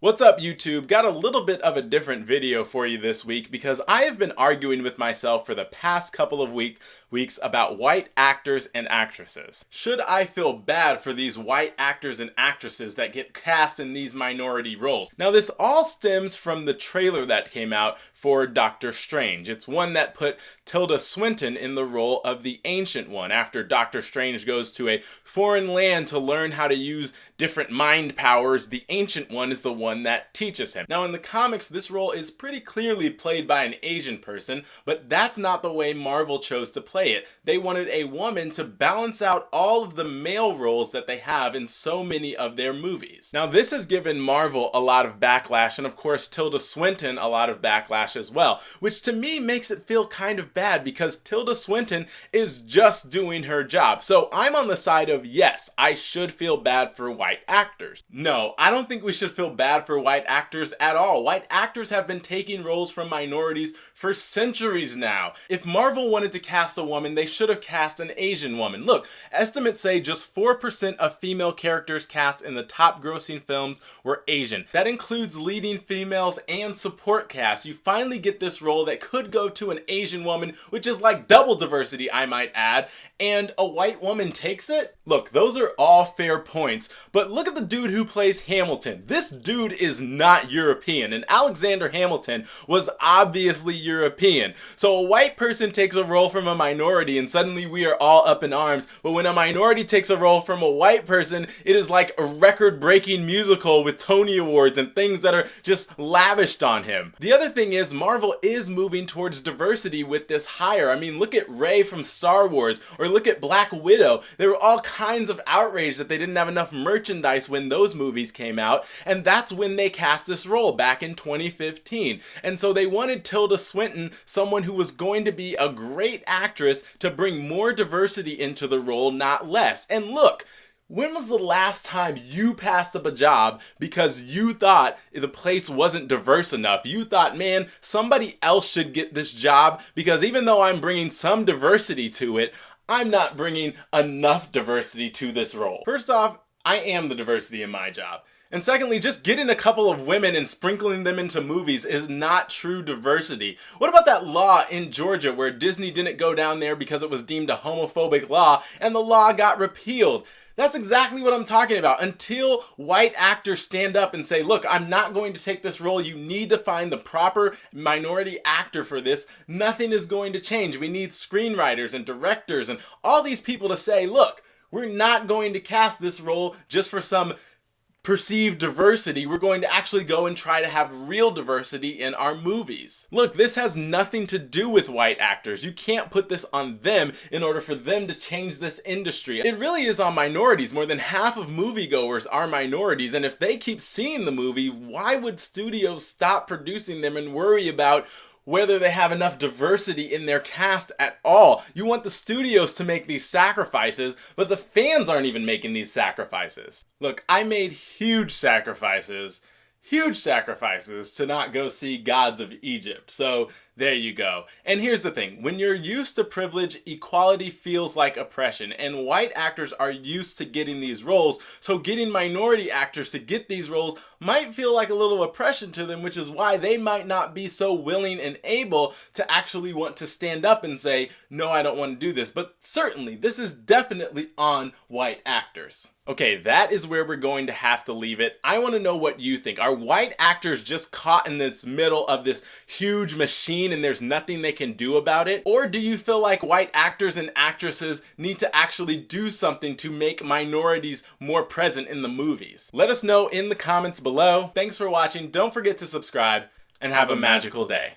What's up, YouTube? Got a little bit of a different video for you this week because I have been arguing with myself for the past couple of weeks about white actors and actresses. Should I feel bad for these white actors and actresses that get cast in these minority roles? Now, this all stems from the trailer that came out for Doctor Strange. It's one that put Tilda Swinton in the role of the Ancient One after Doctor Strange goes to a foreign land to learn how to use different mind powers. The Ancient One is the one that teaches him. Now, in the comics, this role is pretty clearly played by an Asian person, but that's not the way Marvel chose to play it. They wanted a woman to balance out all of the male roles that they have in so many of their movies. Now, this has given Marvel a lot of backlash, and of course Tilda Swinton a lot of backlash as well, which to me makes it feel kind of bad because Tilda Swinton is just doing her job. So I'm on the side of yes, I should feel bad for white actors. No, I don't think we should feel bad for white actors at all. White actors have been taking roles from minorities for centuries now. If Marvel wanted to cast a woman, they should have cast an Asian woman. Look, estimates say just 4% of female characters cast in the top grossing films were Asian. That includes leading females and support cast. You finally get this role that could go to an Asian woman, which is like double diversity, I might add, and a white woman takes it? Look, those are all fair points, but look at the dude who plays Hamilton. This dude is not European, and Alexander Hamilton was obviously European. So a white person takes a role from a minority and suddenly we are all up in arms, but when a minority takes a role from a white person, it is like a record-breaking musical with Tony Awards and things that are just lavished on him. The other thing is, Marvel is moving towards diversity with this hire. I mean, look at Rey from Star Wars, or look at Black Widow. There were all kinds of outrage that they didn't have enough merchandise when those movies came out, and that's when they cast this role back in 2015. And so they wanted Tilda Swinton, someone who was going to be a great actress, to bring more diversity into the role, not less. And look, when was the last time you passed up a job because you thought the place wasn't diverse enough? You thought, man, somebody else should get this job because even though I'm bringing some diversity to it, I'm not bringing enough diversity to this role. First off, I am the diversity in my job. And secondly, just getting a couple of women and sprinkling them into movies is not true diversity. What about that law in Georgia where Disney didn't go down there because it was deemed a homophobic law and the law got repealed? That's exactly what I'm talking about. Until white actors stand up and say, look, I'm not going to take this role. You need to find the proper minority actor for this. Nothing is going to change. We need screenwriters and directors and all these people to say, look, we're not going to cast this role just for some perceived diversity. We're going to actually go and try to have real diversity in our movies. Look, this has nothing to do with white actors. You can't put this on them in order for them to change this industry. It really is on minorities. More than half of moviegoers are minorities, and if they keep seeing the movie, why would studios stop producing them and worry about whether they have enough diversity in their cast at all? You want the studios to make these sacrifices, but the fans aren't even making these sacrifices. Look, I made huge sacrifices to not go see Gods of Egypt. So there you go. And here's the thing, when you're used to privilege, equality feels like oppression, and white actors are used to getting these roles, so getting minority actors to get these roles might feel like a little oppression to them, which is why they might not be so willing and able to actually want to stand up and say, no, I don't want to do this. But certainly, this is definitely on white actors. Okay, that is where we're going to have to leave it. I want to know what you think. Are white actors just caught in this middle of this huge machine and there's nothing they can do about it? Or do you feel like white actors and actresses need to actually do something to make minorities more present in the movies? Let us know in the comments below. Thanks for watching. Don't forget to subscribe and have a magical day.